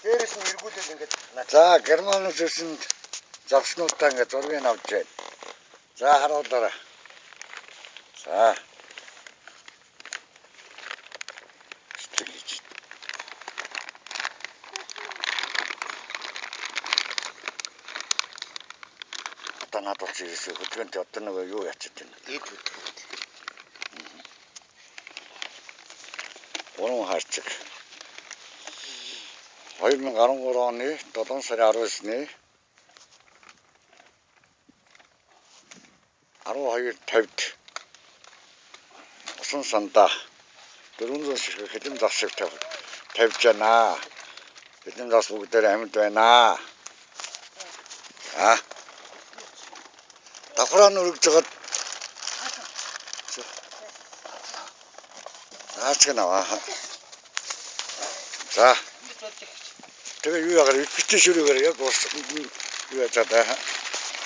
Дээрээс нь эргүүлээд ингээд. За германус ирсэн загснуудаа ингээд зургийг авч байна. За харуулаарай. За. Одоо надад ч ирсэн хөдөлгөөнт одоо нэг юу ячаад байна. Эд хөдөлгөөнт. Уран харцаг. 2013 оны 7 сарын 19-ны 12:50-д усан сандаа 400 ширхэг хэдэн засаг тавьж байна. Хэдэн зас бүгдээр амьд байна. Давхраа нүргэж жагаад Аач гэнаа. За. Тэгээ юу яагаар битэн шүрүүгээр яг ус юу яа чад.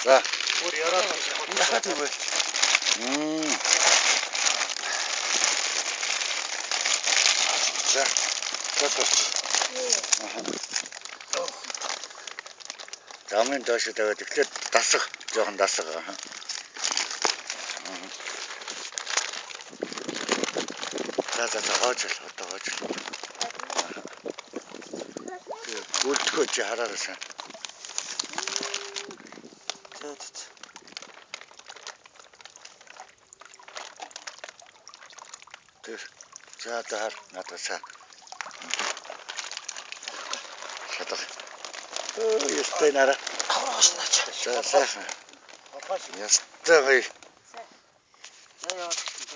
За. Өөр яраад яхад юу вэ? За. Татварч. Замын доош тавиад эхлээд дасах, жоохон дасах. За хоожл одоо хоожл. Үлдэхөө чи хараарай. Тэр за даар надасаа. Шатах. Ястай нара. Аврааснаач. За сайхан. Ястай. За яа.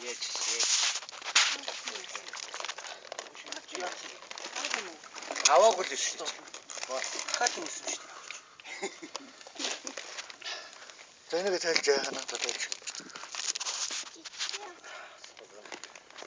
Яаж. Аваагүй л шүү дээ. Хаад юм шүү дээ. За энийг тайлж яах надад.